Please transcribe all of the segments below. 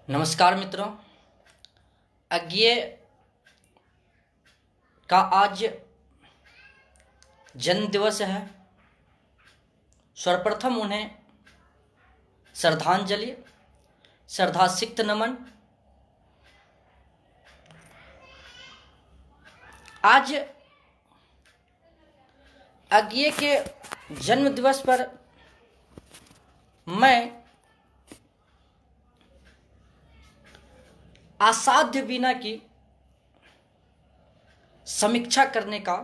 नमस्कार मित्रों। अज्ञेय का आज जन्म दिवस है। सर्वप्रथम उन्हें श्रद्धांजलि, श्रद्धासिक्त नमन। आज अज्ञेय के जन्म दिवस पर मैं असाध्य वीणा की समीक्षा करने का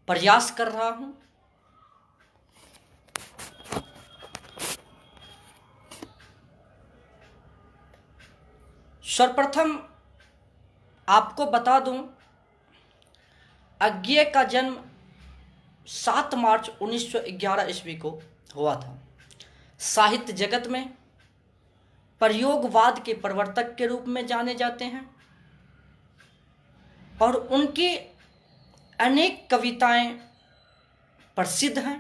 प्रयास कर रहा हूं। सर्वप्रथम आपको बता दूं, अज्ञेय का जन्म 7 मार्च 1911 ईस्वी को हुआ था। साहित्य जगत में प्रयोगवाद के प्रवर्तक के रूप में जाने जाते हैं और उनकी अनेक कविताएं प्रसिद्ध हैं।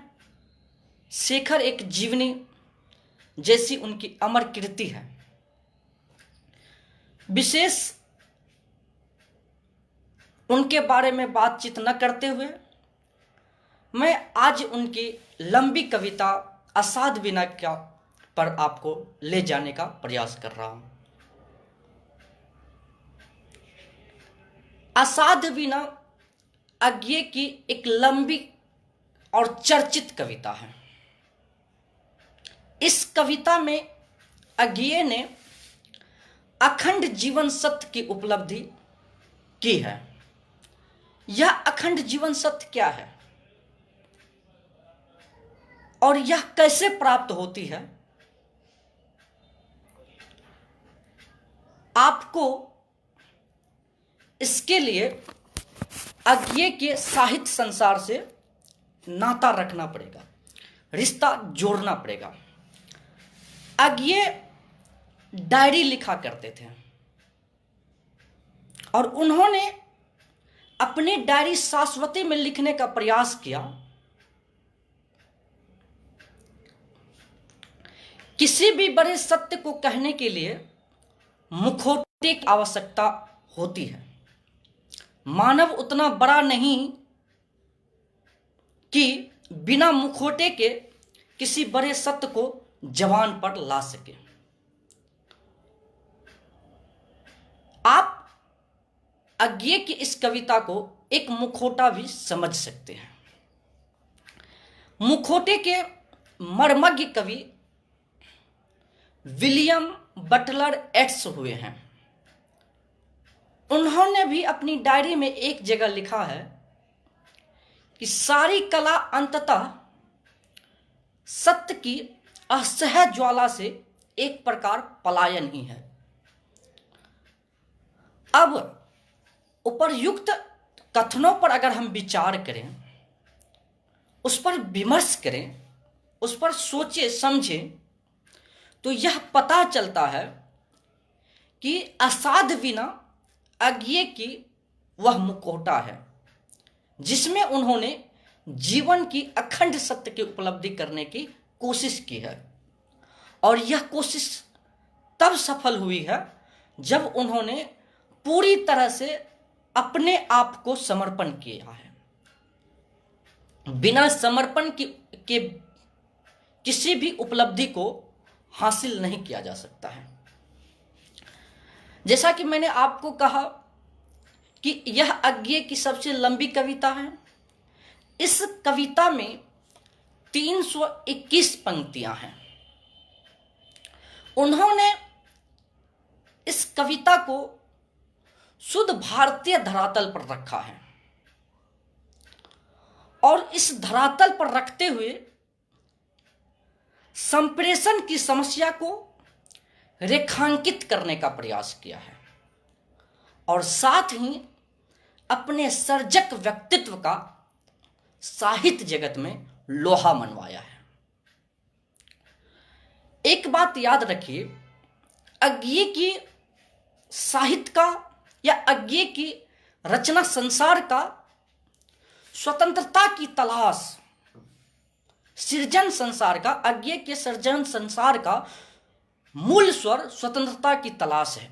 शेखर एक जीवनी जैसी उनकी अमर कृति है। विशेष उनके बारे में बातचीत न करते हुए मैं आज उनकी लंबी कविता असाध्य वीणा का पर आपको ले जाने का प्रयास कर रहा हूं। असाध्य वीणा अज्ञेय की एक लंबी और चर्चित कविता है। इस कविता में अज्ञेय ने अखंड जीवन सत्य की उपलब्धि की है। यह अखंड जीवन सत्य क्या है और यह कैसे प्राप्त होती है, आपको इसके लिए अज्ञेय के साहित्य संसार से नाता रखना पड़ेगा, रिश्ता जोड़ना पड़ेगा। अज्ञेय डायरी लिखा करते थे और उन्होंने अपनी डायरी शाश्वती में लिखने का प्रयास किया। किसी भी बड़े सत्य को कहने के लिए मुखौटे की आवश्यकता होती है। मानव उतना बड़ा नहीं कि बिना मुखौटे के किसी बड़े सत्य को जबान पर ला सके। आप अज्ञेय की इस कविता को एक मुखौटा भी समझ सकते हैं। मुखौटे के मर्मज्ञ कवि विलियम बटलर एट्स हुए हैं। उन्होंने भी अपनी डायरी में एक जगह लिखा है कि सारी कला अंततः सत्य की असह्य ज्वाला से एक प्रकार पलायन ही है। अब उपर्युक्त कथनों पर अगर हम विचार करें, उस पर विमर्श करें, उस पर सोचे समझें, तो यह पता चलता है कि असाध्य वीणा अज्ञेय की वह मुखौटा है जिसमें उन्होंने जीवन की अखंड सत्य की उपलब्धि करने की कोशिश की है। और यह कोशिश तब सफल हुई है जब उन्होंने पूरी तरह से अपने आप को समर्पण किया है। बिना समर्पण के किसी भी उपलब्धि को हासिल नहीं किया जा सकता है। जैसा कि मैंने आपको कहा कि यह अज्ञेय की सबसे लंबी कविता है। इस कविता में 321 पंक्तियां हैं। उन्होंने इस कविता को शुद्ध भारतीय धरातल पर रखा है और इस धरातल पर रखते हुए संप्रेषण की समस्या को रेखांकित करने का प्रयास किया है और साथ ही अपने सर्जक व्यक्तित्व का साहित्य जगत में लोहा मनवाया है। एक बात याद रखिए, अज्ञेय की साहित्य का या अज्ञेय की रचना संसार का स्वतंत्रता की तलाश, सृजन संसार का, अज्ञेय के सृजन संसार का मूल स्वर स्वतंत्रता की तलाश है।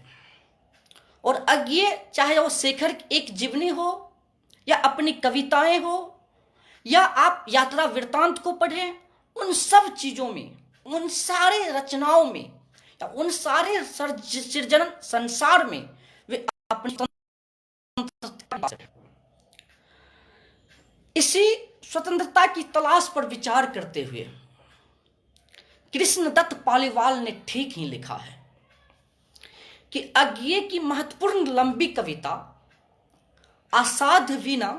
और अज्ञेय, चाहे वो शेखर की एक जीवनी हो या अपनी कविताएं हो या आप यात्रा वृत्तांत को पढ़ें, उन सब चीजों में, उन सारे रचनाओं में या उन सारे सृजन संसार में वे अपनी स्वतंत्रता, इसी स्वतंत्रता की तलाश पर विचार करते हुए कृष्णदत्त पालीवाल ने ठीक ही लिखा है कि अज्ञेय की महत्वपूर्ण लंबी कविता असाध्य वीणा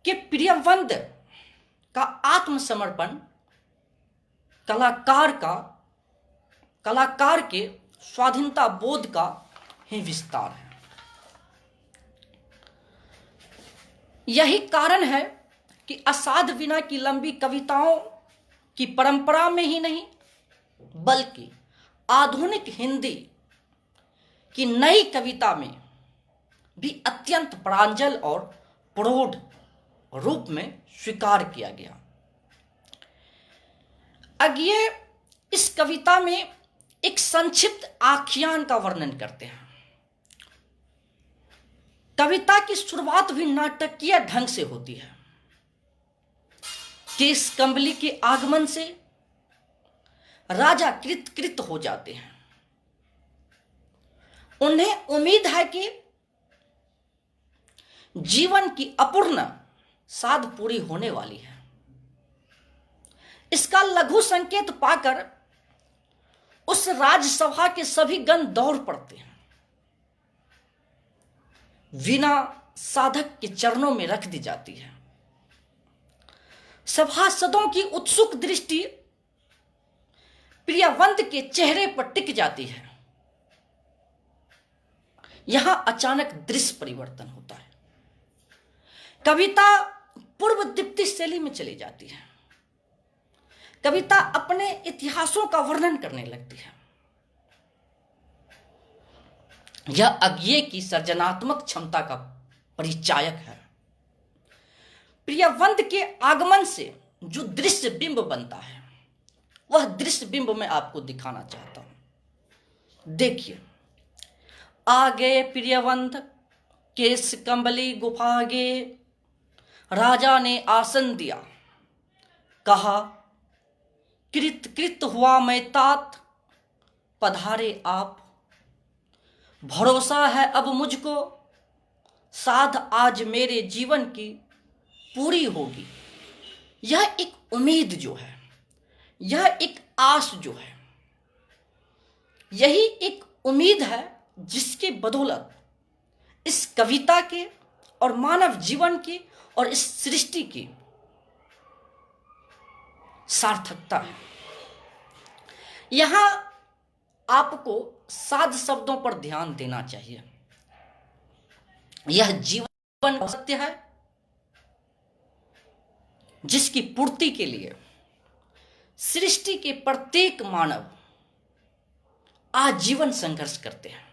के प्रियवंद का आत्मसमर्पण कलाकार के स्वाधीनता बोध का ही विस्तार है। यही कारण है कि असाध्य वीणा की लंबी कविताओं की परंपरा में ही नहीं, बल्कि आधुनिक हिंदी की नई कविता में भी अत्यंत प्रांजल और प्रौढ़ रूप में स्वीकार किया गया। अज्ञेय इस कविता में एक संक्षिप्त आख्यान का वर्णन करते हैं। कविता की शुरुआत भी नाटकीय ढंग से होती है। केस कंबली के आगमन से राजा कृत हो जाते हैं। उन्हें उम्मीद है कि जीवन की अपूर्ण साध पूरी होने वाली है। इसका लघु संकेत पाकर उस राजसभा के सभी गण दौड़ पड़ते हैं। वीणा साधक के चरणों में रख दी जाती है। सभासदों की उत्सुक दृष्टि प्रियवंत के चेहरे पर टिक जाती है। यहां अचानक दृश्य परिवर्तन होता है। कविता पूर्व दीप्ति शैली में चली जाती है। कविता अपने इतिहासों का वर्णन करने लगती है। यह अज्ञेय की सृजनात्मक क्षमता का परिचायक है। प्रियवंत के आगमन से जो दृश्य बिंब बनता है, वह दृश्य बिंब मैं आपको दिखाना चाहता हूं। देखिए, आगे प्रियवंत, केस कंबली गुफागे, राजा ने आसन दिया, कहा कृत हुआ मैं तात, पधारे आप, भरोसा है अब मुझको, साध आज मेरे जीवन की पूरी होगी। यह एक उम्मीद जो है, यह एक आस जो है, यही एक उम्मीद है जिसके बदौलत इस कविता के और मानव जीवन की और इस सृष्टि की सार्थकता है। यहां आपको साध शब्दों पर ध्यान देना चाहिए। यह जीवन सत्य है जिसकी पूर्ति के लिए सृष्टि के प्रत्येक मानव आजीवन संघर्ष करते हैं।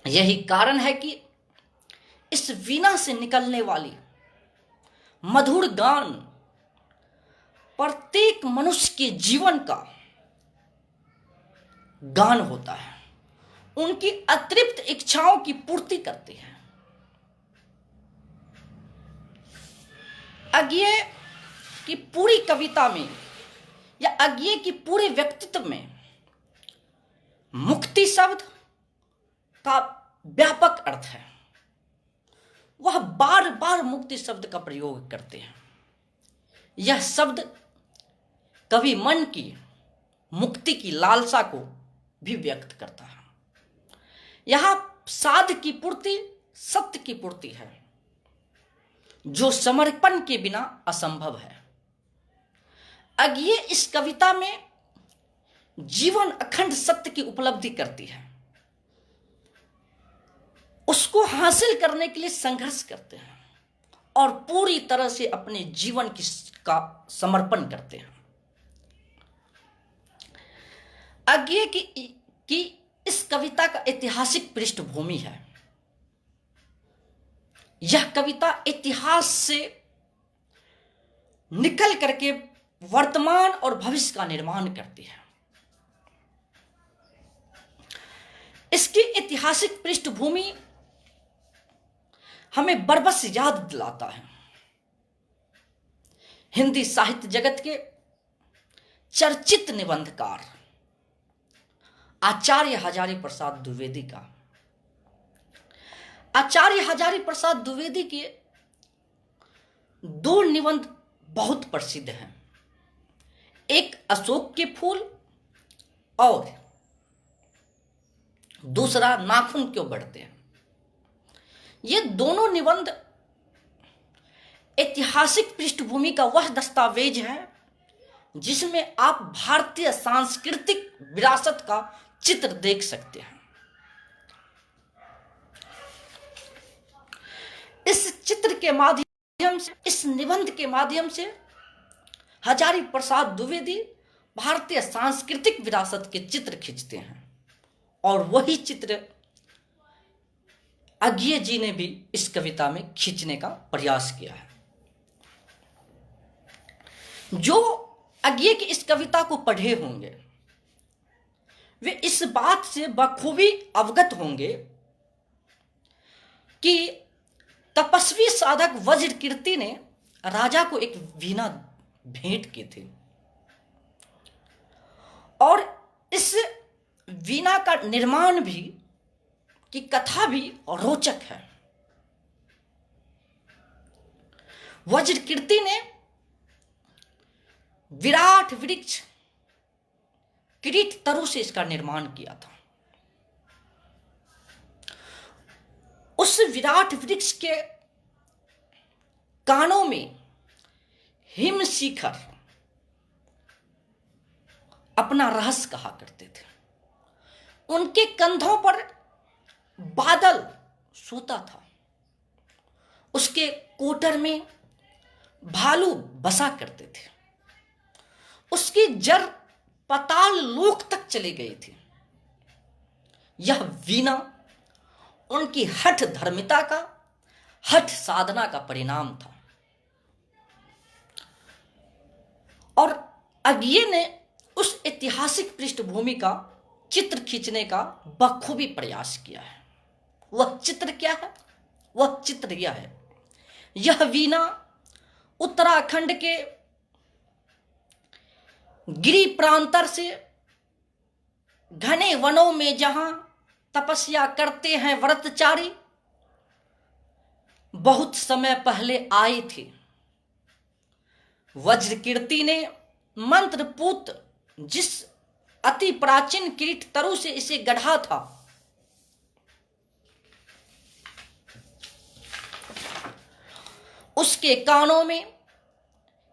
यही कारण है कि इस वीणा से निकलने वाली मधुर गान प्रत्येक मनुष्य के जीवन का गान होता है, उनकी अतृप्त इच्छाओं की पूर्ति करती है। अज्ञेय की पूरी कविता में या अज्ञेय की पूरे व्यक्तित्व में मुक्ति शब्द का व्यापक अर्थ है। वह बार बार मुक्ति शब्द का प्रयोग करते हैं। यह शब्द कवि मन की मुक्ति की लालसा को भी व्यक्त करता है। यहां साध की पूर्ति सत्य की पूर्ति है, जो समर्पण के बिना असंभव है। अज्ञेय इस कविता में जीवन अखंड सत्य की उपलब्धि करती है, उसको हासिल करने के लिए संघर्ष करते हैं और पूरी तरह से अपने जीवन का समर्पण करते हैं। अज्ञेय की इस कविता का ऐतिहासिक पृष्ठभूमि है। यह कविता इतिहास से निकल करके वर्तमान और भविष्य का निर्माण करती है। इसकी ऐतिहासिक पृष्ठभूमि हमें बरबस याद दिलाता है। हिंदी साहित्य जगत के चर्चित निबंधकार आचार्य हजारी प्रसाद द्विवेदी का। आचार्य हजारी प्रसाद द्विवेदी के दो निबंध बहुत प्रसिद्ध हैं, एक अशोक के फूल और दूसरा नाखून क्यों बढ़ते हैं। ये दोनों निबंध ऐतिहासिक पृष्ठभूमि का वह दस्तावेज है जिसमें आप भारतीय सांस्कृतिक विरासत का चित्र देख सकते हैं। इस चित्र के माध्यम से, इस निबंध के माध्यम से हजारी प्रसाद द्विवेदी भारतीय सांस्कृतिक विरासत के चित्र खींचते हैं और वही चित्र अज्ञे जी ने भी इस कविता में खींचने का प्रयास किया है। जो अज्ञे की इस कविता को पढ़े होंगे वे इस बात से बखूबी अवगत होंगे कि तपस्वी साधक वज्रकीर्ति ने राजा को एक वीणा भेंट की थी और इस वीणा का निर्माण भी की कथा भी रोचक है। वज्रकीर्ति ने विराट वृक्ष किरीट तरु से इसका निर्माण किया था। उस विराट वृक्ष के कानों में हिम शिखर अपना रहस्य कहा करते थे। उनके कंधों पर बादल सोता था। उसके कोटर में भालू बसा करते थे। उसकी जड़ पाताल लोक तक चली गई थी। यह वीणा उनकी हठ धर्मिता का, हठ साधना का परिणाम था और अज्ञे ने उस ऐतिहासिक पृष्ठभूमि का चित्र खींचने का बखूबी प्रयास किया है। वह चित्र क्या है? वह चित्र यह है, यह वीणा उत्तराखंड के गिरि प्रांतर से घने वनों में जहां तपस्या करते हैं व्रतचारी, बहुत समय पहले आई थी। वज्रकीर्ति ने मंत्रपूत जिस अति प्राचीन किरीट तरु से इसे गढ़ा था, उसके कानों में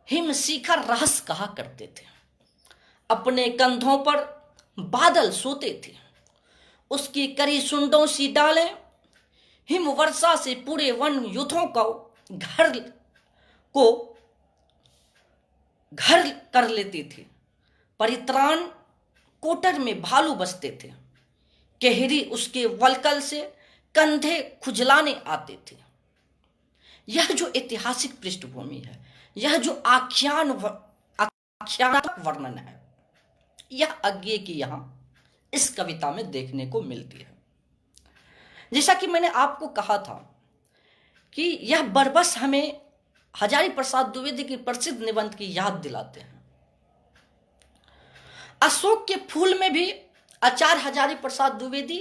हिम शिखर रहस्य कहा करते थे। अपने कंधों पर बादल सोते थे। उसकी करी सुंडों सी डालें हिम वर्षा से पूरे वन युद्धों को घर कर लेती थी। परित्राण कोटर में भालू बसते थे। केहरी उसके वलकल से कंधे खुजलाने आते थे। यह जो ऐतिहासिक पृष्ठभूमि है, यह जो आख्यानात्मक वर्णन है, यह अज्ञे की यहां इस कविता में देखने को मिलती है। जैसा कि मैंने आपको कहा था कि यह बरबस हमें हजारी प्रसाद द्विवेदी की प्रसिद्ध निबंध की याद दिलाते हैं। अशोक के फूल में भी आचार्य हजारी प्रसाद द्विवेदी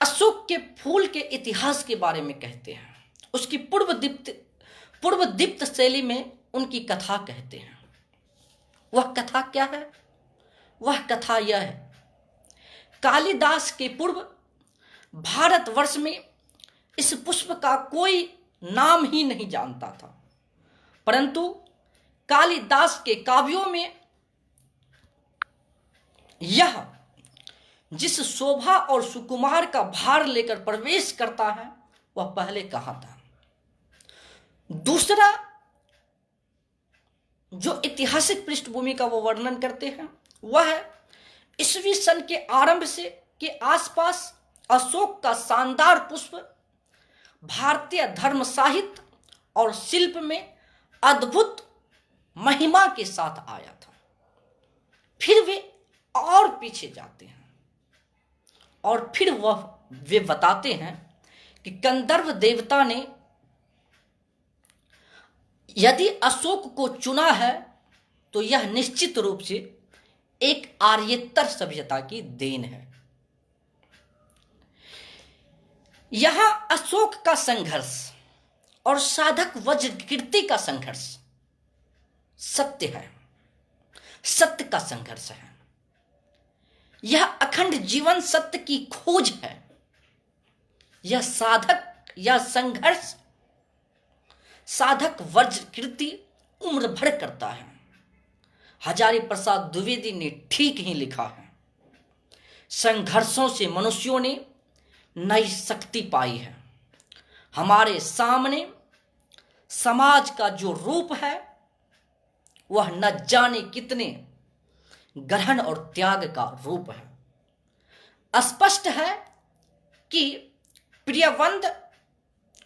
अशोक के फूल के इतिहास के बारे में कहते हैं। उसकी पूर्व दीप्त शैली में उनकी कथा कहते हैं। वह कथा क्या है? वह कथा यह है, कालिदास के पूर्व भारतवर्ष में इस पुष्प का कोई नाम ही नहीं जानता था, परंतु कालिदास के काव्यों में यह जिस शोभा और सुकुमार का भार लेकर प्रवेश करता है, वह पहले कहाँ था। दूसरा जो ऐतिहासिक पृष्ठभूमि का वो वर्णन करते हैं, वह है ईस्वी सन के आरंभ से के आसपास अशोक का शानदार पुष्प भारतीय धर्म साहित्य और शिल्प में अद्भुत महिमा के साथ आया था। फिर वे और पीछे जाते हैं और फिर वे बताते हैं कि गंधर्व देवता ने यदि अशोक को चुना है तो यह निश्चित रूप से एक आर्येतर सभ्यता की देन है। यहां अशोक का संघर्ष और साधक वज्रकीर्ति का संघर्ष सत्य है, सत्य का संघर्ष है। यह अखंड जीवन सत्य की खोज है। यह संघर्ष साधक वज्रकीर्ति उम्र भर करता है। हजारी प्रसाद द्विवेदी ने ठीक ही लिखा है, संघर्षों से मनुष्यों ने नई शक्ति पाई है। हमारे सामने समाज का जो रूप है वह न जाने कितने ग्रहण और त्याग का रूप है। स्पष्ट है कि प्रियवंद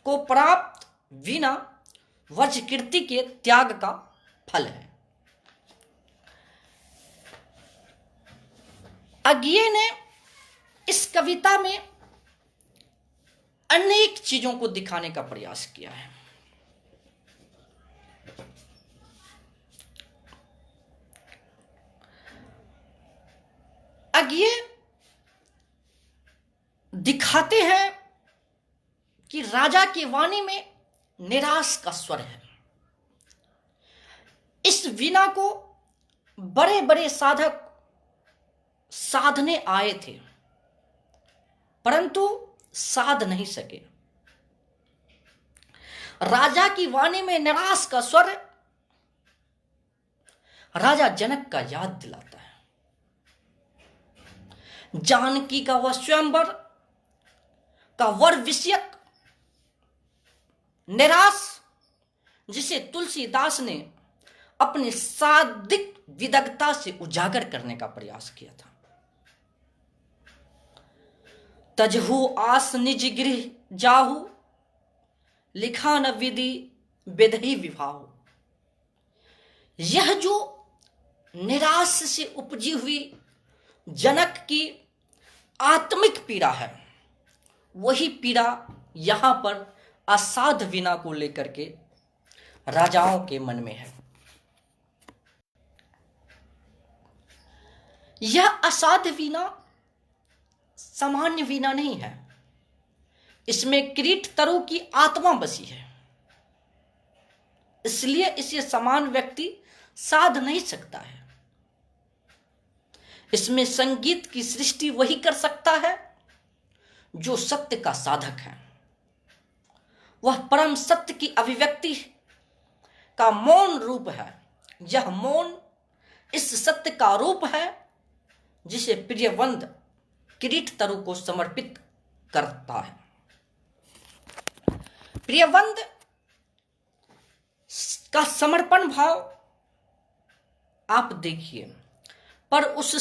को प्राप्त वीणा वज्रकीर्ति के त्याग का फल है। अज्ञे ने इस कविता में अनेक चीजों को दिखाने का प्रयास किया है। अज्ञे दिखाते हैं कि राजा की वाणी में निराश का स्वर है। इस वीणा को बड़े बड़े साधक साधने आए थे परंतु साध नहीं सके। राजा की वाणी में निराश का स्वर राजा जनक का याद दिलाता है। जानकी का वह स्वयंवर का वर विषयक निराश जिसे तुलसीदास ने अपनी सादिक विदग्धता से उजागर करने का प्रयास किया था। तजहु आस निज गृह जाहु, लिखा न विधि बेदही विभाहु। यह जो निराश से उपजी हुई जनक की आत्मिक पीड़ा है, वही पीड़ा यहां पर असाध वीणा को लेकर के राजाओं के मन में है। यह असाध वीणा सामान्य वीणा नहीं है, इसमें किरीट तरु की आत्मा बसी है, इसलिए इसे समान व्यक्ति साध नहीं सकता है। इसमें संगीत की सृष्टि वही कर सकता है जो सत्य का साधक है। वह परम सत्य की अभिव्यक्ति का मौन रूप है। यह मौन इस सत्य का रूप है जिसे प्रियवंद किरीट तरु को समर्पित करता है। प्रियवंद का समर्पण भाव आप देखिए, पर उस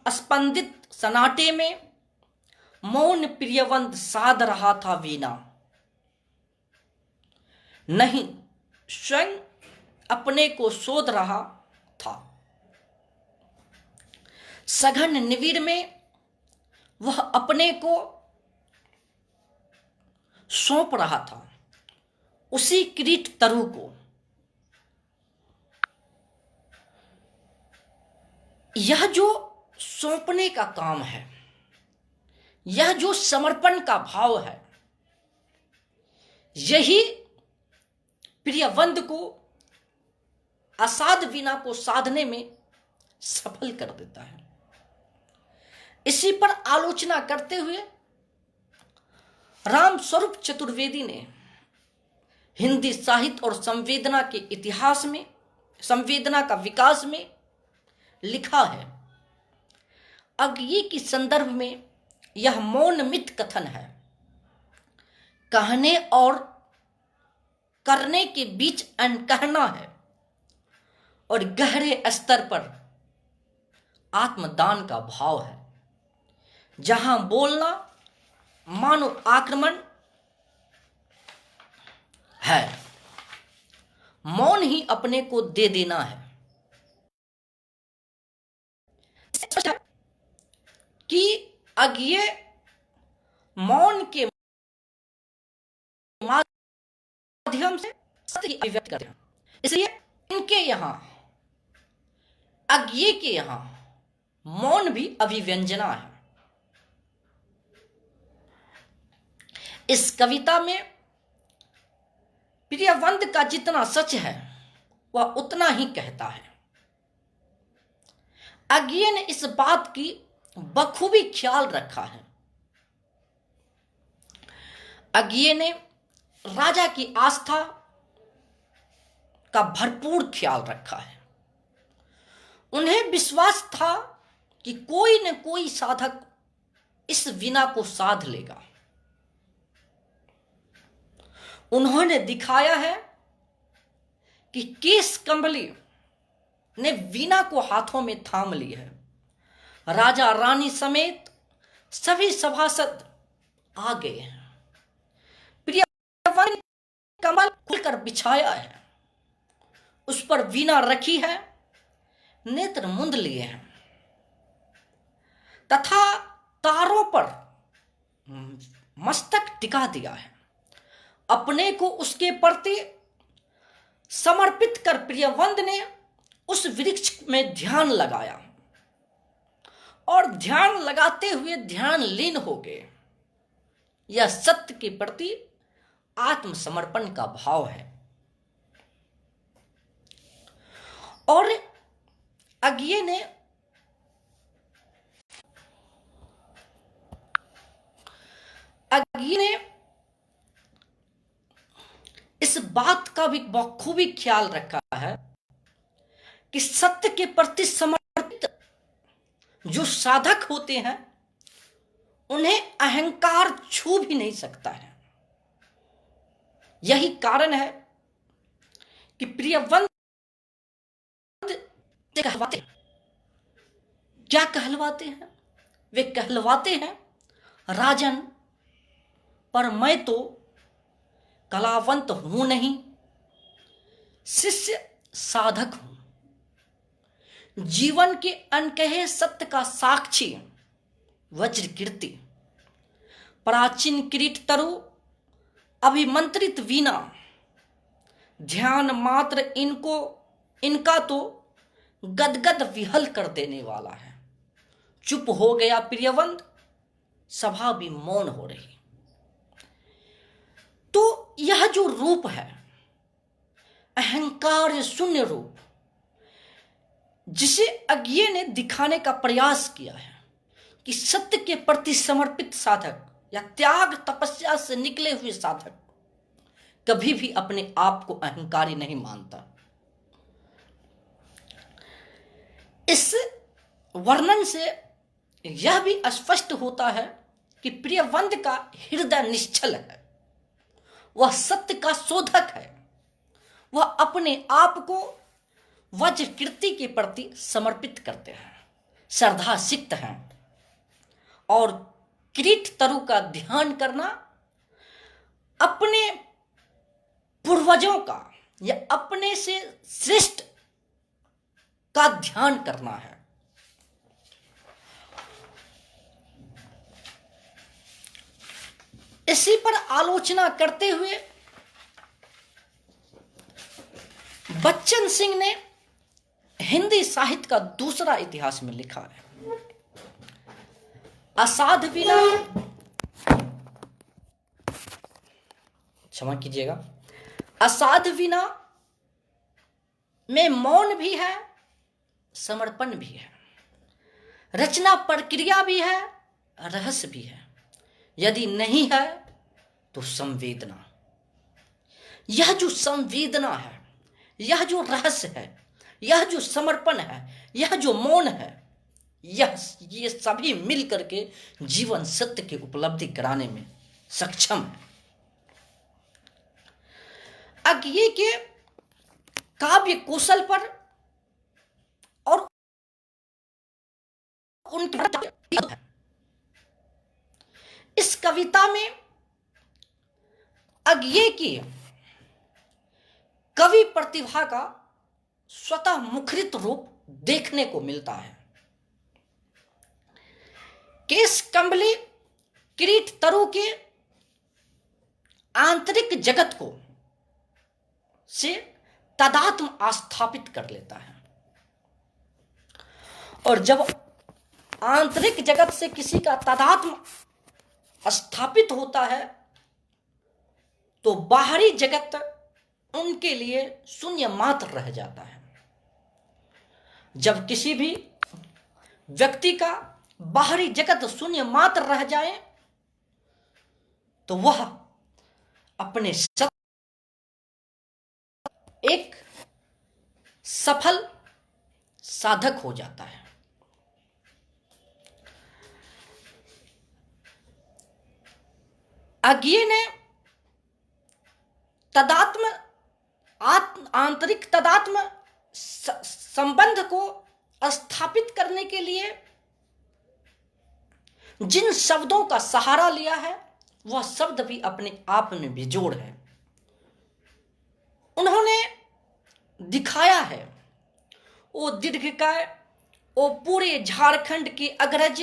स्पंदित सनाटे में मौन प्रियवंद साध रहा था वीणा। नहीं, स्वयं अपने को शोध रहा था। सघन निविड़ में वह अपने को सौंप रहा था उसी किरीट तरु को। यह जो सौंपने का काम है, यह जो समर्पण का भाव है, यही प्रियवंद को असाध वीणा को साधने में सफल कर देता है। इसी पर आलोचना करते हुए रामस्वरूप चतुर्वेदी ने हिंदी साहित्य और संवेदना के इतिहास में, संवेदना का विकास में लिखा है। अज्ञे के संदर्भ में यह मौनमित कथन है। कहने और करने के बीच अनकहना है और गहरे स्तर पर आत्मदान का भाव है। जहां बोलना मानो आक्रमण है मौन ही अपने को दे देना है। कि अज्ञेय मौन के माध्यम से सत्य की अभिव्यक्ति करते हैं। इसलिए इनके यहां, अज्ञेय के यहां मौन भी अभिव्यंजना है। इस कविता में प्रियवंत का जितना सच है वह उतना ही कहता है। अज्ञेय ने इस बात की बखूबी ख्याल रखा है। अज्ञेय ने राजा की आस्था का भरपूर ख्याल रखा है। उन्हें विश्वास था कि कोई न कोई साधक इस वीणा को साध लेगा। उन्होंने दिखाया है कि केस कंबली ने वीणा को हाथों में थाम ली है। राजा रानी समेत सभी सभासद आ गए हैं। प्रियवंत कमल खुलकर बिछाया है, उस पर वीणा रखी है, नेत्र मुंद लिए हैं तथा तारों पर मस्तक टिका दिया है। अपने को उसके प्रति समर्पित कर प्रियवंत ने उस वृक्ष में ध्यान लगाया और ध्यान लगाते हुए ध्यान लीन हो गए। यह सत्य के प्रति आत्मसमर्पण का भाव है। और अज्ञेय ने इस बात का भी बखूबी ख्याल रखा है कि सत्य के प्रति समर्पित जो साधक होते हैं उन्हें अहंकार छू भी नहीं सकता है। यही कारण है कि प्रियवंत कहलवाते हैं। क्या कहलवाते हैं? वे कहलवाते हैं, राजन, पर मैं तो कलावंत हूं नहीं, शिष्य साधक हूं। जीवन के अनकहे सत्य का साक्षी वज्र कीर्ति, प्राचीन किरीट तरु, अभिमंत्रित वीणा, ध्यान मात्र इनका तो गदगद विहल कर देने वाला है। चुप हो गया प्रियवंत, सभा भी मौन हो रही। तो यह जो रूप है, अहंकार शून्य रूप, जिसे अज्ञेय ने दिखाने का प्रयास किया है कि सत्य के प्रति समर्पित साधक या त्याग तपस्या से निकले हुए साधक कभी भी अपने आप को अहंकारी नहीं मानता। इस वर्णन से यह भी स्पष्ट होता है कि प्रियवंत का हृदय निश्चल है। वह सत्य का शोधक है। वह अपने आप को वज्र कीर्ति के प्रति समर्पित करते हैं, श्रद्धा सिक्त हैं। और किरीट तरु का ध्यान करना अपने पूर्वजों का या अपने से श्रेष्ठ का ध्यान करना है। इसी पर आलोचना करते हुए बच्चन सिंह ने हिंदी साहित्य का दूसरा इतिहास में लिखा है। असाध वीणा, क्षमा कीजिएगा, असाध वीणा में मौन भी है, समर्पण भी है, रचना प्रक्रिया भी है, रहस्य भी है। यदि नहीं है तो संवेदना। यह जो संवेदना है, यह जो रहस्य है, यह जो समर्पण है, यह जो मौन है, ये सभी मिल करके जीवन सत्य की उपलब्धि कराने में सक्षम है। अज्ञेय के काव्य कौशल पर और उनके इस कविता में अज्ञेय की कवि प्रतिभा का स्वतः मुखरित रूप देखने को मिलता है। केश कंबली किरीट तरु के आंतरिक जगत को से तादात्म्य आस्थापित कर लेता है, और जब आंतरिक जगत से किसी का तादात्म्य स्थापित होता है तो बाहरी जगत उनके लिए शून्य मात्र रह जाता है। जब किसी भी व्यक्ति का बाहरी जगत शून्य मात्र रह जाए तो वह अपने एक सफल साधक हो जाता है। अज्ञेय ने तदात्म आंतरिक तदात्म संबंध को स्थापित करने के लिए जिन शब्दों का सहारा लिया है वह शब्द भी अपने आप में बेजोड़ है। उन्होंने दिखाया है वो दीर्घकाय, वो पूरे झारखंड के अग्रज,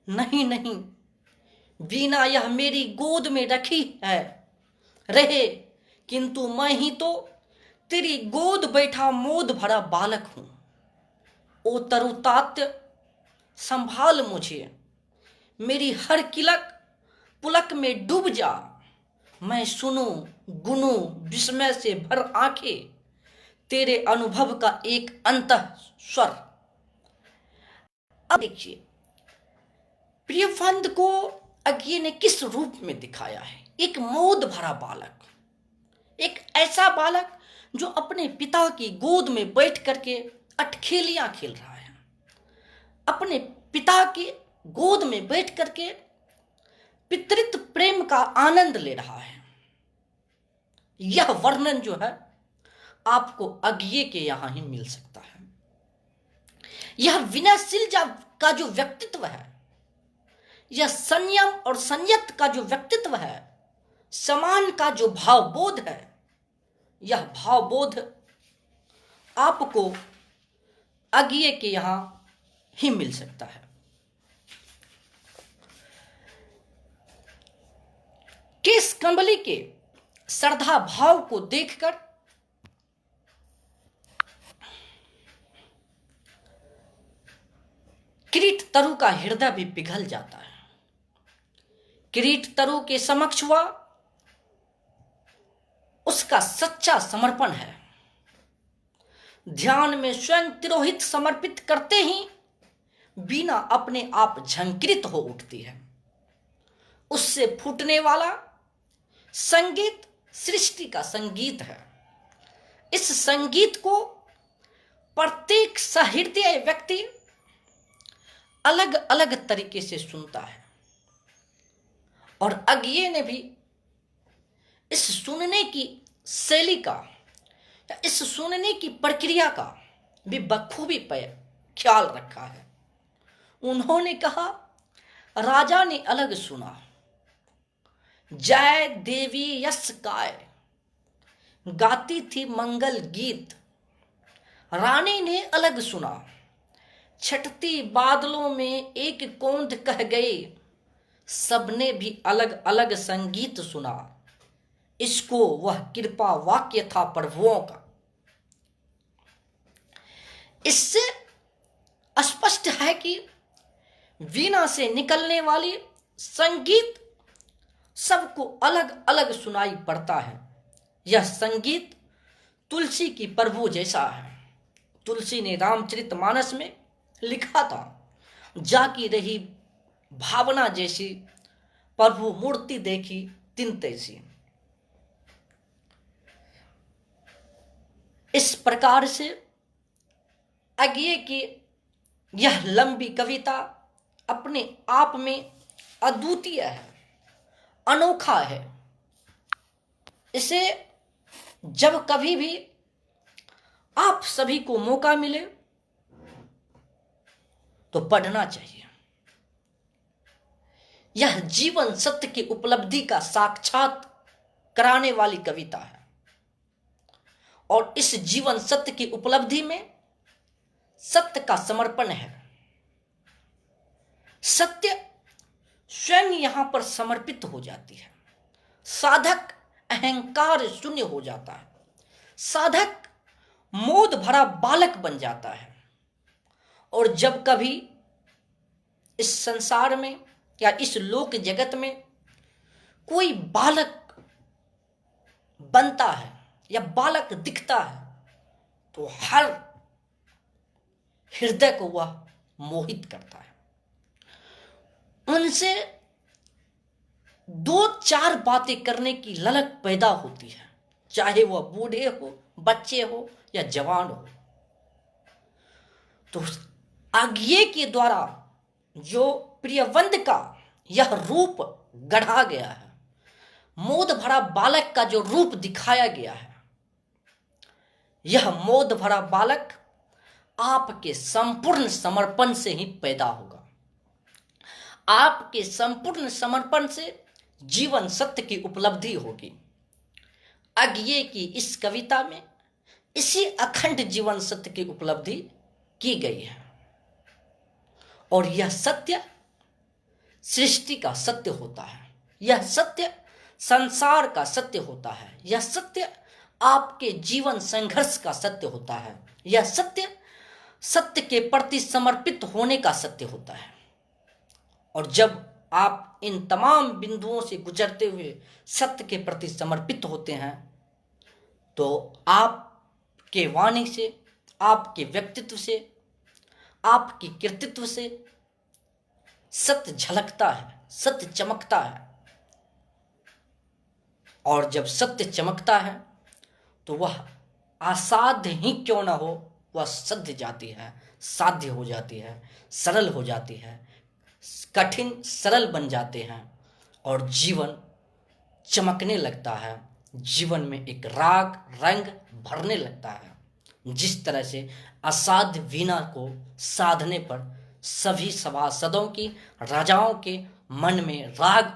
नहीं नहीं वीणा यह मेरी गोद में रखी है रहे, किंतु मैं ही तो तेरी गोद बैठा मोद भरा बालक हूं। ओ तरुतात्य संभाल मुझे, मेरी हर किलक पुलक में डूब जा, मैं सुनूं गुनूं विस्मय से भर आंखें तेरे अनुभव का एक अंतः स्वर। अब देखिए प्रियफंद को अज्ञेय ने किस रूप में दिखाया है। एक मोद भरा बालक, एक ऐसा बालक जो अपने पिता की गोद में बैठ करके अटखेलियां खेल रहा है, अपने पिता की गोद में बैठ करके पितृत्व प्रेम का आनंद ले रहा है। यह वर्णन जो है आपको अज्ञेय के यहां ही मिल सकता है। यह विनयशील का जो व्यक्तित्व है, यह संयम और संयत का जो व्यक्तित्व है, समान का जो भावबोध है, यह भावबोध आपको अज्ञेय के यहां ही मिल सकता है। केश कंबली के श्रद्धा भाव को देखकर किरीट तरु का हृदय भी पिघल जाता है। किरीट तरु के समक्ष हुआ उसका सच्चा समर्पण है। ध्यान में स्वयं तिरोहित समर्पित करते ही वीणा अपने आप झंकृत हो उठती है। उससे फूटने वाला संगीत सृष्टि का संगीत है। इस संगीत को प्रत्येक सहृदय व्यक्ति अलग अलग तरीके से सुनता है, और अज्ञेय ने भी इस सुनने की शैली का या इस सुनने की प्रक्रिया का भी बखूबी ख्याल रखा है। उन्होंने कहा राजा ने अलग सुना जय देवी यश काय, गाती थी मंगल गीत। रानी ने अलग सुना छटती बादलों में एक कौंध कह गए, सबने भी अलग अलग संगीत सुना। इसको वह कृपा वाक्य था प्रभुओं का। इससे स्पष्ट है कि वीणा से निकलने वाली संगीत सबको अलग अलग सुनाई पड़ता है। यह संगीत तुलसी की प्रभु जैसा है। तुलसी ने रामचरितमानस में लिखा था जाकी रही भावना जैसी, प्रभु मूर्ति देखी तिन तैसी। इस प्रकार से अज्ञेय की यह लंबी कविता अपने आप में अद्वितीय है, अनोखा है। इसे जब कभी भी आप सभी को मौका मिले तो पढ़ना चाहिए। यह जीवन सत्य की उपलब्धि का साक्षात कराने वाली कविता है। और इस जीवन सत्य की उपलब्धि में सत्य का समर्पण है। सत्य स्वयं यहां पर समर्पित हो जाती है। साधक अहंकार शून्य हो जाता है। साधक मोद भरा बालक बन जाता है। और जब कभी इस संसार में या इस लोक जगत में कोई बालक बनता है या बालक दिखता है तो हर हृदय को वह मोहित करता है। उनसे दो चार बातें करने की ललक पैदा होती है, चाहे वह बूढ़े हो, बच्चे हो या जवान हो। तो आज्ञे के द्वारा जो प्रियवंत का यह रूप गढ़ा गया है, मोद भरा बालक का जो रूप दिखाया गया है, यह मोद भरा बालक आपके संपूर्ण समर्पण से ही पैदा होगा। आपके संपूर्ण समर्पण से जीवन सत्य की उपलब्धि होगी। आज्ञे की इस कविता में इसी अखंड जीवन सत्य की उपलब्धि की गई है। और यह सत्य सृष्टि का सत्य होता है। यह सत्य संसार का सत्य होता है। यह सत्य आपके जीवन संघर्ष का सत्य होता है। यह सत्य के प्रति समर्पित होने का सत्य होता है। और जब आप इन तमाम बिंदुओं से गुजरते हुए सत्य के प्रति समर्पित होते हैं तो आपके वाणी से, आपके व्यक्तित्व से, आपके कृतित्व से सत्य झलकता है, सत्य चमकता है। और जब सत्य चमकता है तो वह असाध्य ही क्यों ना हो, वह सध्य जाती है, साध्य हो जाती है, सरल हो जाती है, कठिन सरल बन जाते हैं और जीवन चमकने लगता है। जीवन में एक राग रंग भरने लगता है। जिस तरह से असाध्य वीणा को साधने पर सभी सभासदों की, राजाओं के मन में राग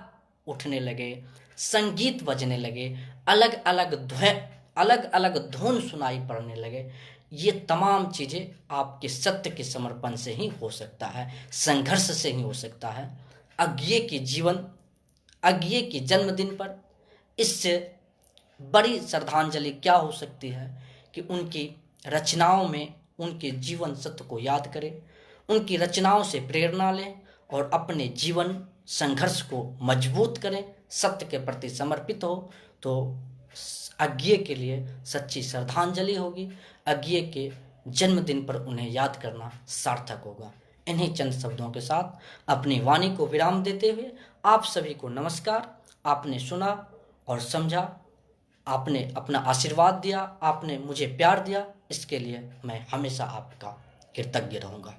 उठने लगे, संगीत बजने लगे, अलग अलग धुन सुनाई पड़ने लगे। ये तमाम चीज़ें आपके सत्य के समर्पण से ही हो सकता है, संघर्ष से ही हो सकता है। आज्ञे के जन्मदिन पर इससे बड़ी श्रद्धांजलि क्या हो सकती है कि उनकी रचनाओं में उनके जीवन सत्य को याद करें, उनकी रचनाओं से प्रेरणा लें और अपने जीवन संघर्ष को मजबूत करें, सत्य के प्रति समर्पित हो तो आज्ञे के लिए सच्ची श्रद्धांजलि होगी। आज्ञे के जन्मदिन पर उन्हें याद करना सार्थक होगा। इन्हीं चंद शब्दों के साथ अपनी वाणी को विराम देते हुए आप सभी को नमस्कार। आपने सुना और समझा, आपने अपना आशीर्वाद दिया, आपने मुझे प्यार दिया, इसके लिए मैं हमेशा आपका कृतज्ञ रहूँगा।